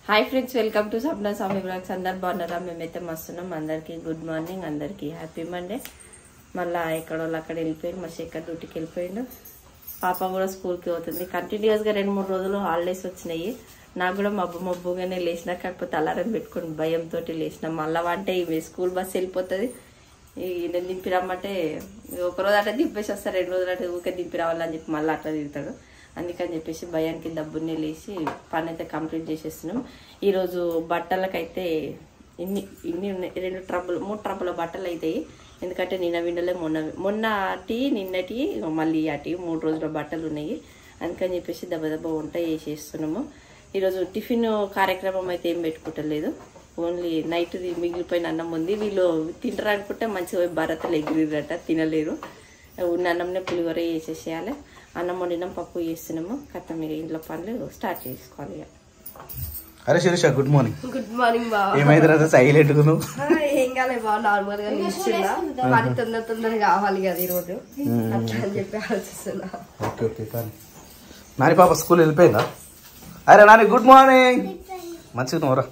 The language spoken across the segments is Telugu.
Hi friends, welcome to Sapna Swami blogs. అందరు బాగున్నారా? మేమైతే మస్తున్నాం. అందరికి గుడ్ మార్నింగ్, అందరికి హ్యాపీ మండే. మళ్ళీ ఎక్కడో అక్కడ వెళ్ళిపోయింది. మా శేఖర్ డ్యూటీకి వెళ్ళిపోయిండు. పాప కూడా స్కూల్కి పోతుంది. కంటిన్యూస్గా 2-3 రోజులు హాలిడేస్ వచ్చినాయి. నాకు కూడా మబ్బుగానే లేచిన, కాకపోతే అలారం పెట్టుకుని భయంతో లేచిన. మళ్ళీ అంటే ఇవి స్కూల్ బస్సు వెళ్ళిపోతుంది. నేను దింపి రమ్మంటే ఒకరోజు అట్లా దింపేసి వస్తాను, 2 రోజులు అట్లా ఊరికే దింపి రావాలని చెప్పి మళ్ళీ అట్లా తిడతాడు. అందుకని చెప్పేసి భయానికి దబ్బున్నే లేచి పని అయితే కంప్లీట్ చేసేస్తున్నాం. ఈరోజు బట్టలకైతే ఇన్ని ఉన్నాయి. 3 ట్రబ్బుల బట్టలు అవుతాయి. ఎందుకంటే నిన్న విండలే మొన్నటి నిన్నటి మళ్ళీ అటు 3 రోజుల బట్టలు ఉన్నాయి. అందుకని చెప్పేసి దెబ్బ వంట చేసేస్తున్నాము. ఈరోజు టిఫిన్ కార్యక్రమం అయితే ఏం పెట్టుకుంటలేదు. ఓన్లీ నైట్ మిగిలిపోయిన అన్నం ఉంది. వీళ్ళు తింటారు అనుకుంటే మంచిగా భారతలు ఎగిరిరట, తినలేరు. ఉన్న అన్నంనే పులిహోర చేసేసేయాలి. అన్నం వండినాం, పప్పు చేస్తున్నాము. కథ మీరు ఇంట్లో పనులు స్టార్ట్ చేసుకోవాలి. అరే Sirisha, good morning. Good morning బాబా. ఏమైంది సైలెంట్ గా? ఏం కాలే బాబా, నార్మల్ గా నిల్చున్నా. పని తొందరగా కావాలి కదా ఈరోజు, అట్లా అని చెప్పి ఆలోచిస్తున్నా. Okay okay. కానీ నాని పాప స్కూల్ వెళ్ళిపోయిందా? అరే నాని గుడ్ మార్నింగ్. మంచిగా నువ్వురా.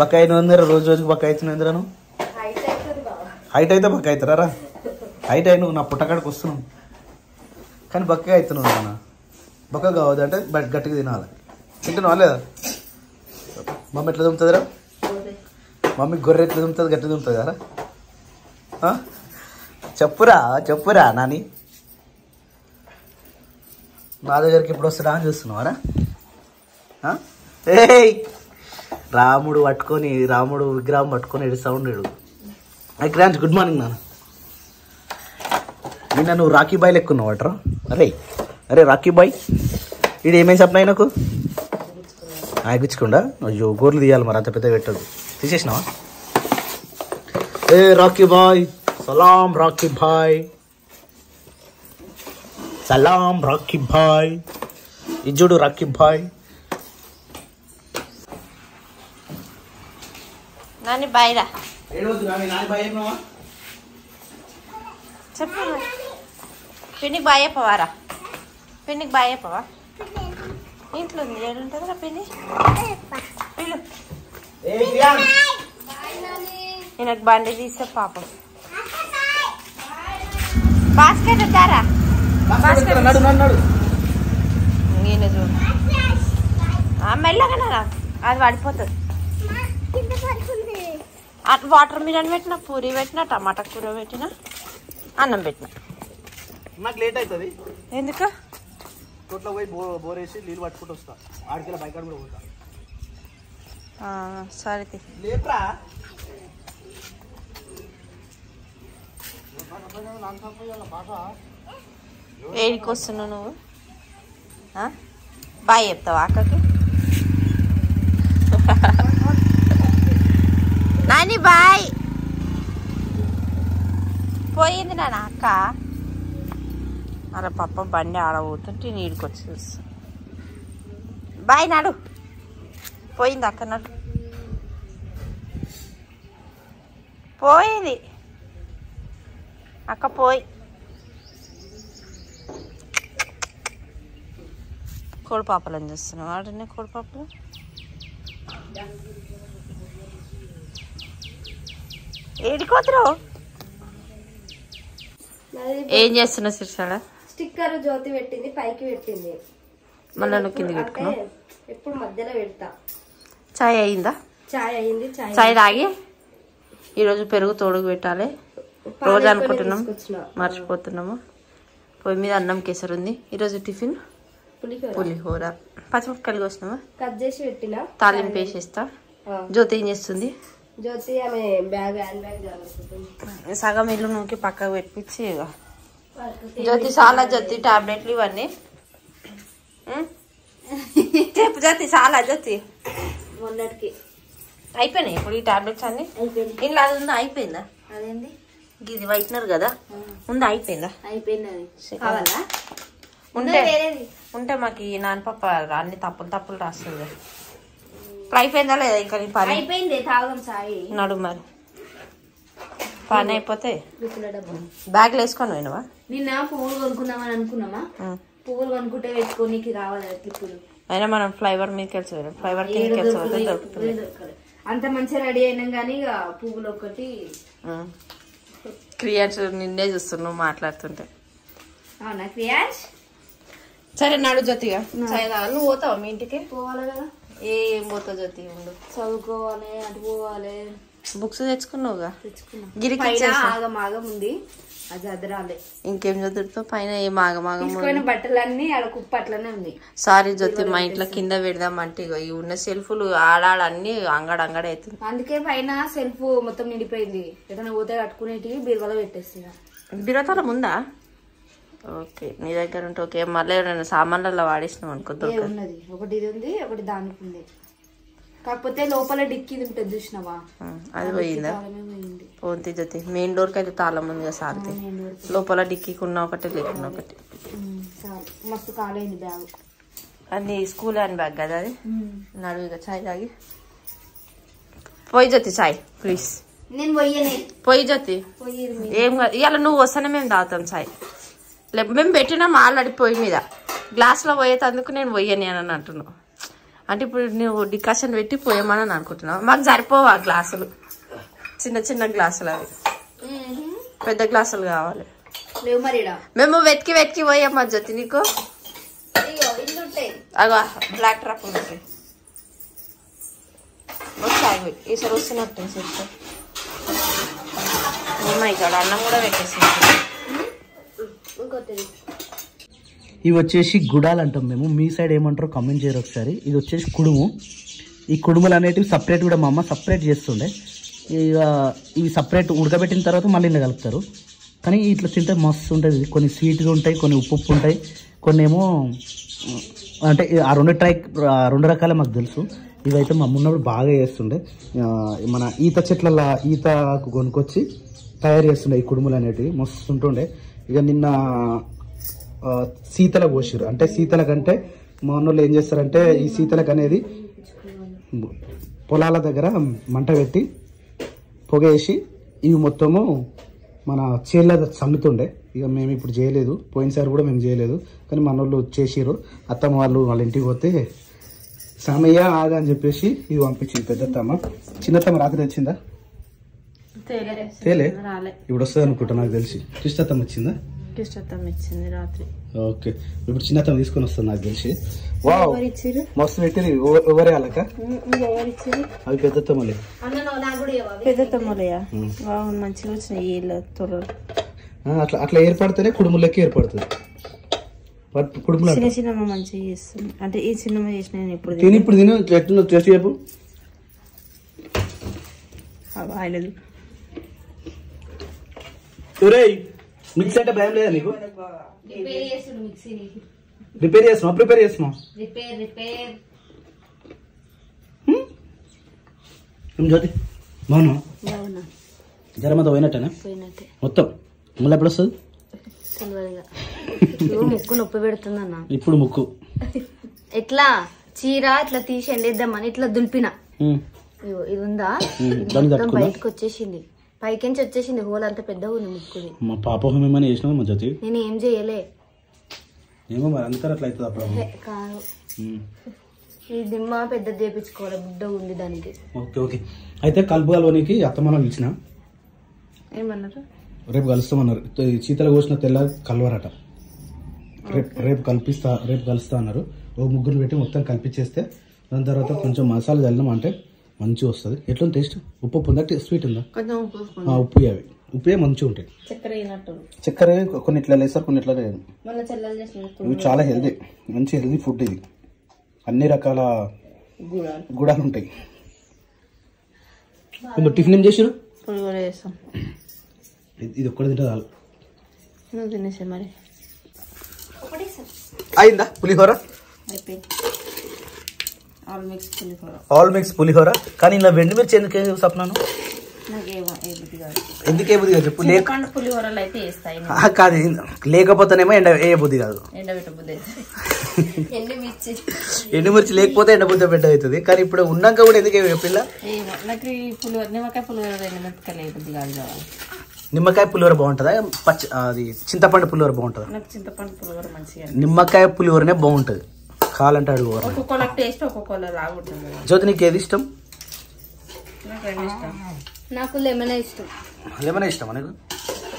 బక్క అయిన రోజు రోజుకి బక్క అవుతున్నాయిందిరా నువ్వు. హైట్ అయితే బక్క అవుతారా? హైట్ అయి నువ్వు నా పుట్టకాడికి వస్తున్నావు, కానీ బక్కగా అవుతున్నావు. నాన్న బక్క కావద్దు అంటే గట్టిగా తినాలి. తింటున్నావా లేదా? మమ్మీ ఎట్లా దుమ్ముతుందిరా? మమ్మీ గొర్రె ఎట్లా దుమ్ముతుంది? గట్టి దుమ్ముతుంది కదా? చెప్పురా నాని. నా దగ్గరికి ఇప్పుడు వస్తాడా అని చూస్తున్నావారా? ఏయ్, రాముడు విగ్రహం పట్టుకొని ఎడు సౌండ్ ఎడు. క్రాంచ్ గుడ్ మార్నింగ్ నాన్న. నిన్న నువ్వు రాఖీ బాయ్ లెక్కున్నావు అట్రా. అరే రాఖీ బాయ్, ఇది ఏమేమి చెప్పినాయి నాకు? ఆగిచ్చుకుండా అయ్యో గోర్లు తీయాలి, మరి అంత పెద్ద పెట్టదు. తీసేసినావా? ఏ రాఖీ బాయ్, సలాం రాఖీ బాయ్, సలాం రాఖీ బాయ్. ఇజ్జుడు రాఖీ బాయ్. నాని బాయ్ రా. చెప్పు పిన్నికి బాయ్ చెప్పవారా? పిన్నికి బాయ్ చెప్పవా? ఇంట్లో ఉంది, ఏడుంటుందిరా పిన్ని. పిల్లు ఈయనకు బండి తీస్తే పాపం. బాస్కెట్ వద్దారా? ఈయన చూడు మెల్లగా, అది పడిపోతుంది. వాటర్ మిలన్ పెట్టిన, పూరి పెట్టిన, టమాటా కూర పెట్టిన, అన్నం పెట్టిన. నాకు లేట్ అవుతుంది. ఎందుకు? తోటలో పోయి బోర్ వేసి నీళ్ళు పట్టుకుంటూ వస్తా. ఆడికి బైక్ కూడా పోతా. సరే లేట్రా. ఏడికి వస్తున్నావు నువ్వు? బాయ్ చెప్తావా అక్కకి? నాని బాయ్. పోయింది నాన్న అక్క. అలా పప్ప బండి ఆడబోతుంటే నీడికి వచ్చి చూస్తా. బాయ్ నాడు. పోయింది అక్క, నాడు పోయింది అక్క. పోయి కోడిపాపలని చూస్తున్నావు. వాడనే కోడిపాపలు. ఏడికోతురు? ఏం చేస్తున్నావు శిర్షాడ? స్టిక్కర్ జ్యోతి పెట్టింది, పైకి పెట్టింది. మళ్ళీ నువ్వు కింద పెట్టుకున్నావు. ఎప్పుడు మధ్యలో పెడతా. చాయ్ అయిందా? చాయ్ అయింది. చాయ్ తాగి ఈరోజు పెరుగు తోడుగు పెట్టాలి. రోజు అనుకుంటున్నాం, మర్చిపోతున్నాము. పొయ్యి మీద అన్నం కేసరి ఉంది. ఈరోజు టిఫిన్ పులిహోర. పచ్చిమిరపకాయలు కోసినావా? కట్ చేసి పెట్టిన, తాలింపు వేసేస్తా. జ్యోతి ఏం చేస్తుంది? జ్యోతి ఆమె హ్యాండ్ బ్యాగ్ సగం ఇల్లు నూకి పక్కకు పెట్టించి జ్యోతి చాలా జ్యోతి టాబ్లెట్లు ఇవన్నీ చెప్పు జ్యోతి. చాలా జ్యోతి మొన్నటికి అయిపోయినాయి ఇప్పుడు ఈ టాబ్లెట్స్ అన్ని. ఇంట్లో అది ఉందా? అయిపోయిందా? అదేంది ఇది వైట్నర్ కదా ఉందా? అయిపోయిందా? అయిపోయింది. ఉంటే మాకు ఈ నాన్నపప్ప అన్ని తప్పులు రాస్తుంది. ఇప్పుడు అయిపోయిందా లేదా? ఇంకా నీ పని అయిపోయింది. తాగం సాయి నడు. మరి పని అయిపోతే బ్యాగ్లు వేసుకొని పోయినవా? నిన్న పువ్వులు కొనుక్కుందామని అనుకున్నామా? పువ్వులు కొనుక్కుంటే పెట్టుకోనికి రావాలి క్లిప్పులు. అయినా మనం ఫ్లైవర్ మీదకి వెళ్ళి ఫ్లైవర్ కిందకి వెళ్ళి దొరుకుతుంది. అంత మంచిగా రెడీ అయినాం కానీ ఇక పువ్వులు ఒకటి క్రియాన్స్ నిన్నే చూస్తున్నావు మాట్లాడుతుంటే. అవునా క్రియాన్స్? సరే నడు జ్యోతిగా నువ్వు పోతావా మీ ఇంటికి? పోవాలి కదా. ఏం పోతావు జ్యోతి? ఉండు చదువుకోవాలి, అటు పోవాలి. బుక్స్ తెచ్చుకున్నావుగా? తెచ్చుకున్నా. గిరికి ఆగం ఉంది, అది చదరాలి. ఇంకేం చదువుతావు? పైన ఏం ఆగమాగం బట్టలన్నీ ఆడ కుప్ప అట్లనే ఉంది. సారీ జ్యోతి, మా ఇంట్లో కింద పెడదామంటే ఈ ఉన్న సెల్ఫ్లు ఆడాడన్ని అంగడ అవుతుంది. అందుకే పైన సెల్ఫ్ మొత్తం నిండిపోయింది. ఎక్కడైనా పోతే కట్టుకునేటివి బీరువాలో పెట్టేసి. బీరువాల ముందా? ఓకే, నీ దగ్గర ఉంటే ఓకే. మళ్ళీ ఎవరైనా సామాన్లలో వాడేసినాం అనుకో ఉన్నది. ఒకటి ఇది ఉంది, ఒకటి దానికి ఉంది. కాకపోతే లోపల డిక్కీ ఉంటుంది చూసినావా, అది పోయిందా? పోంతి జ్యోతి. మెయిన్ డోర్ కి అయితే తాళం ఉంది కదా సార్తి. లోపల డిక్కీకి ఉన్న ఒకటి లేకున్నా ఒకటి. మస్తు కాలేంది బ్యాగ్. అది స్కూల్ హ్యాండ్ బ్యాగ్ కదా అది. నడువు ఇక చాయ్ తాగి పోయి జ్యోతి. చాయ్ ప్లీజ్. నేను పోయనే. పోయి జ్యోతి. ఏం కాదు, ఇవాళ నువ్వు వస్తానే మేము తాగుతాం చాయ్. మేము పెట్టినాం ఆల్రెడీ పొయ్యి మీద. గ్లాస్లో పోయేటందుకు నేను పోయని అని అంటున్నావు. అంటే ఇప్పుడు నువ్వు డికాషన్ పెట్టి పోయమని అనుకుంటున్నావు. మాకు సరిపోవా గ్లాసులు? చిన్న చిన్న గ్లాసులు అవి, పెద్ద గ్లాసులు కావాలి. మేము వెతికి పోయామా జ్యోతి నీకు? అగో బ్లాక్ ట్రాప్ ఉంది. వచ్చాయి ఈసారి వస్తున్నట్టు చెప్తా. ఇక్కడ అన్నం కూడా పెట్టేసి. ఇవి వచ్చేసి గుడాలు అంటాం మేము. మీ సైడ్ ఏమంటారో కమెంట్ చేయరు ఒకసారి. ఇది వచ్చేసి కుడుము. ఈ కుడుములు అనేటివి సపరేట్ కూడా మా అమ్మ సపరేట్ చేస్తుండే. ఇక ఇవి సపరేట్ ఉడకబెట్టిన తర్వాత మళ్ళీ ఇలా కలుపుతారు. కానీ ఇట్లా తింటే మస్తు ఉంటుంది. కొన్ని స్వీట్గా ఉంటాయి, కొన్ని ఉప్పు ఉంటాయి, కొన్ని ఏమో అంటే ఆ రెండు రకాలే మాకు తెలుసు. ఇవైతే మా అమ్మ ఉన్నప్పుడు బాగా చేస్తుండే. మన ఈత చెట్ల ఈత కొనుక్కొచ్చి తయారు చేస్తుండే ఈ కుడుములు అనేటివి మస్తు ఉంటుండే. ఇక నిన్న శీతల పోసిరు. అంటే శీతల కంటే మా అన్నోళ్ళు ఏం చేస్తారంటే ఈ శీతలకు అనేది పొలాల దగ్గర మంట పెట్టి పొగేసి ఇవి మొత్తము మన చేళ్ళ చల్లుతుండే. ఇక మేము ఇప్పుడు చేయలేదు, పోయినసారి కూడా మేము చేయలేదు. కానీ మన వాళ్ళు చేసిరు. అత్తమ్మ వాళ్ళ ఇంటికి పోతే సామయ్య ఆగా అని చెప్పేసి ఇవి పంపించింది పెద్దత్తమ్మ. చిన్నత్తమ్మ రాత్రి వచ్చిందా? తేలే, ఇప్పుడు వస్తుంది అనుకుంటా నాకు తెలిసి. కృష్ణత్తమ్మ వచ్చిందా? కృష్ణత్తమ్మ ఇచ్చింది రాత్రి. ఓకే, ఇప్పుడు చిన్నత్తమ్మ తీసుకొని వస్తుంది నాకు తెలిసి. వావ్ మస్తు పెట్టింది. ఎవరే వాళ్ళక? అవి పెద్దత్తమ్మలే. పెద్దత్తమ్మలయా? మంచిగా వచ్చినాయి. అట్లా అట్లా ఏర్పడితేనే కుడుములకి ఏర్పడుతుంది. కుడుములు చిన్న చిన్నమ్మ మంచిగా చేస్తుంది. అంటే ఈ చిన్నమ్మ చేసిన ఇప్పుడు తిని ఇప్పుడు తిని ఎట్లా టేస్ట్ చెప్పు. ఆయనది మిక్సీ అంటే భయం లేదా నీకు? రిపేర్ చేస్తున్నావు? జ్యోతి బాగున్నా? జ్వరం అంతా పోయినట్టేనా మొత్తం? మళ్ళీ ఎప్పుడు వస్తుంది? ముక్కు నొప్పి పెడుతుందన్న. ఇప్పుడు ముక్కు ఎట్లా చీర ఇట్లా తీసి ఎండేద్దామని ఇట్లా దులిపిన. ఇది ఉందా, బయటకు వచ్చేసింది. పైకించి వచ్చేసింది. హోల్ అంత పెద్దగా ఉంది ముక్కుది. మా పాప ఏమని చేసినావు మా జ్యోతి? నేను ఏం చేయలే. ఏమో మరి అందుకని అట్లా అవుతుంది అప్పుడు. కాదు, ఈ దిమ్మ పెద్దది చేయించుకోవాలి, బుడ్డ ఉంది దానికి. Okay okay. అయితే కలుపు కలవనికి అత్తమ్మని పిలిచిన. ఏమన్నారు? రేపు కలుస్తామన్నారు. చీతల కోసిన తెల్ల కలవరట. రేపు కలుస్తా అన్నారు. ఓ ముగ్గురు పెట్టి మొత్తం కలిపించేస్తే దాని తర్వాత కొంచెం మసాలా చల్లం అంటే మంచిగా వస్తుంది. ఎట్లుంది టేస్ట్? ఉప్పు ఉందా, స్వీట్ ఉందా? ఉప్పు అవి ఉప్పే మంచిగా ఉంటాయి. చక్కెర కొన్ని ఇట్లా వేస్తారు, కొన్ని ఇట్లా లేదు. ఇవి చాలా హెల్దీ, మంచి హెల్దీ ఫుడ్. ఇది అన్ని రకాల గుడాలు ఉంటాయి. మీరు టిఫిన్ ఏం చేసారు? ఇది ఒక్కడే తింటే చాలు. మరి అయిందా పులిహోర? ఆల్ మిక్స్ పులిహోర. కానీ ఇలా వెండి మిర్చి ఎందుకు సప్నాను? ఎందుకే బుద్ధి కాదు చెప్పు. పులిహోరలు అయితే వేస్తాయి కాదు, లేకపోతేనేమో ఏ బుద్ధి కాదు. ఎండుమిర్చి లేకపోతే ఎండబుద్ధ బిడ్డ అవుతుంది. కానీ ఇప్పుడు ఉన్నాక కూడా ఎందుకు పిల్ల? నాకు నిమ్మకాయ పులిహోర బుద్ధి కాదు. నిమ్మకాయ పులిహోర బాగుంటుందా? అది చింతపండు పులిహోర బాగుంటుందా? నాకు చింతపండు పులిహోర మంచిగా. నిమ్మకాయ పులిహోరనే బాగుంటుంది. కావాలంటే అడుగు. ఒక్కొక్కళ్ళకి టేస్ట్ ఒక్కొక్కళ్ళ లాగుంటుంది. జ్యోతి నీకు ఏది ఇష్టం? నాకు రెండు ఇష్టం. నాకు లెమన్ ఇష్టం. లెమన్ ఇష్టమా నీకు?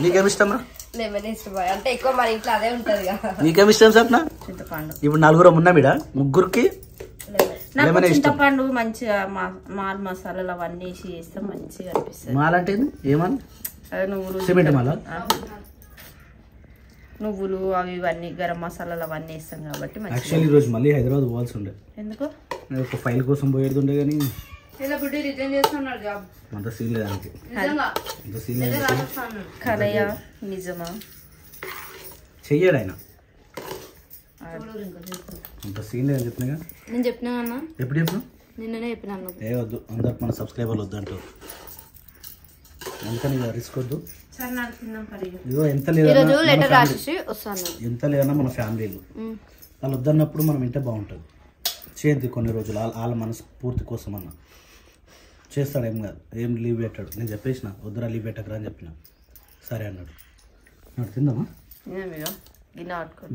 నీకేమి ఇష్టం రా? లెమన్ ఇష్టం అంటే ఎక్కువ మన ఇంట్లో అదే ఉంటది కదా. నీకేమి ఇష్టం సప్న? చింతపండు. ఇప్పుడు 4 ఉన్నామిడ, ముగ్గురికి నాకు చింతపండు మంచిగా మాల్ మసాలాలు అవన్నీ వేసి చేస్తే మంచిగా అనిపిస్తుంది. మాలంటే ఏమని? నువ్వులు, సిమెంట్ మాల, నువ్వులు అవి ఇవన్నీ గరం మసాలాలు అవన్నీ వేస్తాం కాబట్టి. యాక్చువల్లీ ఈరోజు మళ్ళీ హైదరాబాద్ పోవాల్సి ఉండే. ఎందుకు? ఒక ఫైల్ కోసం పోయేది ఉండే కానీ రిటర్న్ చేస్తున్నాడు జాబ్. అంత సీన్ లేదు దానికి. అంత సీన్ లేదు. కలయా నిజమా? చెయ్యాడు ఆయన. అంత సీన్ లేదని చెప్పినా. నేను చెప్పినా అన్న. ఎప్పుడు చెప్పినా? నిన్ననే చెప్పినాను. ఏ వద్దు, అందరికి మన సబ్స్క్రైబర్లు వద్దు అంటారు. అందుకని రిస్క్ వద్దు. ఇదో ఎంత లేదన్నా మన ఫ్యామిలీలు వాళ్ళు వద్దన్నప్పుడు మనం వింటే బాగుంటుంది. చేద్ది కొన్ని రోజులు వాళ్ళ మనసు పూర్తి కోసం అన్న చేస్తాడు. ఏం కాదు, ఏం లీవ్ పెట్టాడు. నేను చెప్పేసిన వద్దురా లీవ్ పెట్టకరా అని చెప్పిన. సరే అన్నాడు. తిందామా?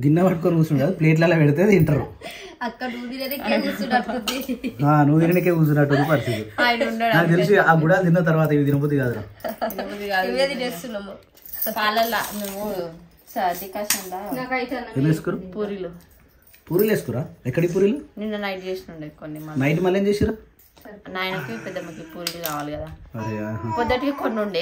గిన్నె పట్టుకొని కూర్చుండు కదా, ప్లేట్లలో పెడితే తింటారు. నువ్వు తినకే కూర్చున్నట్టు పరిస్థితి. నాకు తెలిసి ఆ గుడాలు తిన్న తర్వాత ఇవి తినబుద్ధి కాదురా. పూరీలు పూరీలు వేసుకురా. ఎక్కడి పూరీలు? నిన్న నైట్ చేసినండే కొన్ని. నైట్ మళ్ళీ ఏం చేసిరా? నాయనకి పెద్దమ్మకి పూరీలు కావాలి కదా. పొద్దుటికి కొన్ని ఉండే,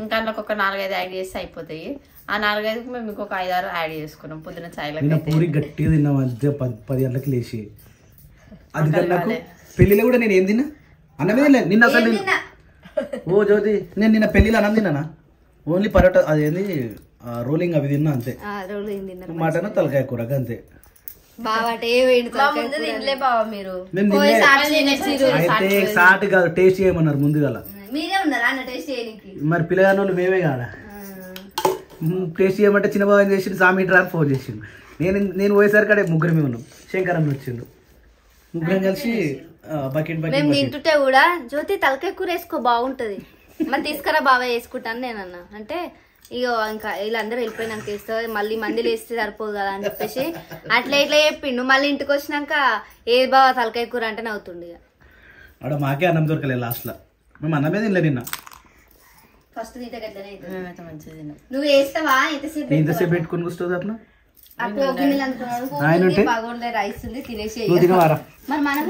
ఇంకా అందులోకి ఒక 4-5 యాడ్ చేస్తే అయిపోతాయి. ఆ 4-5కి మేము ఇంకొక 5-6 యాడ్ చేసుకున్నాం. పొద్దున చాయ్లకి పూరి గట్టిగా తిన్నా మధ్య 10 గంటలకు లేచి. అది నాకు పెళ్లిలో కూడా నేను ఏం తిన్నా అన్నమే లేదు. నిన్న అసలు ఓ జ్యోతి, నేను నిన్న పెళ్లిలో అన్నం తిన్నానా? ఓన్లీ పరోటా అదేంది రోలింగ్ అవి తిన్నా అంతే. మటన్ తలకాయ కూర అంతే. అయితే సాట్ కాదు, టేస్ట్ చేయమన్నారు ముందుగా. మరి పిల్లగాని వాళ్ళు మేమే కాదా టేస్ట్ చేయమంటే చిన్న బాబు చేసిండు, సామీటర్ అని ఫోన్ చేసిండు. నేను పోయేసరికి అడే ముగ్గురు ఉన్నాం. శంకరన్న వచ్చిండు, ముగ్గురం కలిసి బకెట్ మేము తింటుంటే కూడా జ్యోతి తలకాయ కూర వేసుకో బాగుంటది, మరి తీసుకురా బాగా వేసుకుంటాను నేనన్నా. అంటే ఇగో ఇంకా వీళ్ళందరూ వెళ్ళిపోయినాక వేస్తుంది, మళ్ళీ మందిలో వేస్తే సరిపోదు కదా అని చెప్పేసి అట్లా ఇట్లా చెప్పిండు. మళ్ళీ ఇంటికి వచ్చినాక ఏది బాగా తలకాయ కూర అంటే నవ్వుతుండే. అక్కడ మాకే అన్నం దొరకలేదు లాస్ట్ లో. మేము అన్నమే తినలే నిన్న. ఫస్ట్ నువ్వు వేస్తావా? ఎంతసేపు పెట్టుకుని కూర్చోదు అట్లా బాగుండే రైస్ ఉంది తినేసి. తినవారా? మరి మనం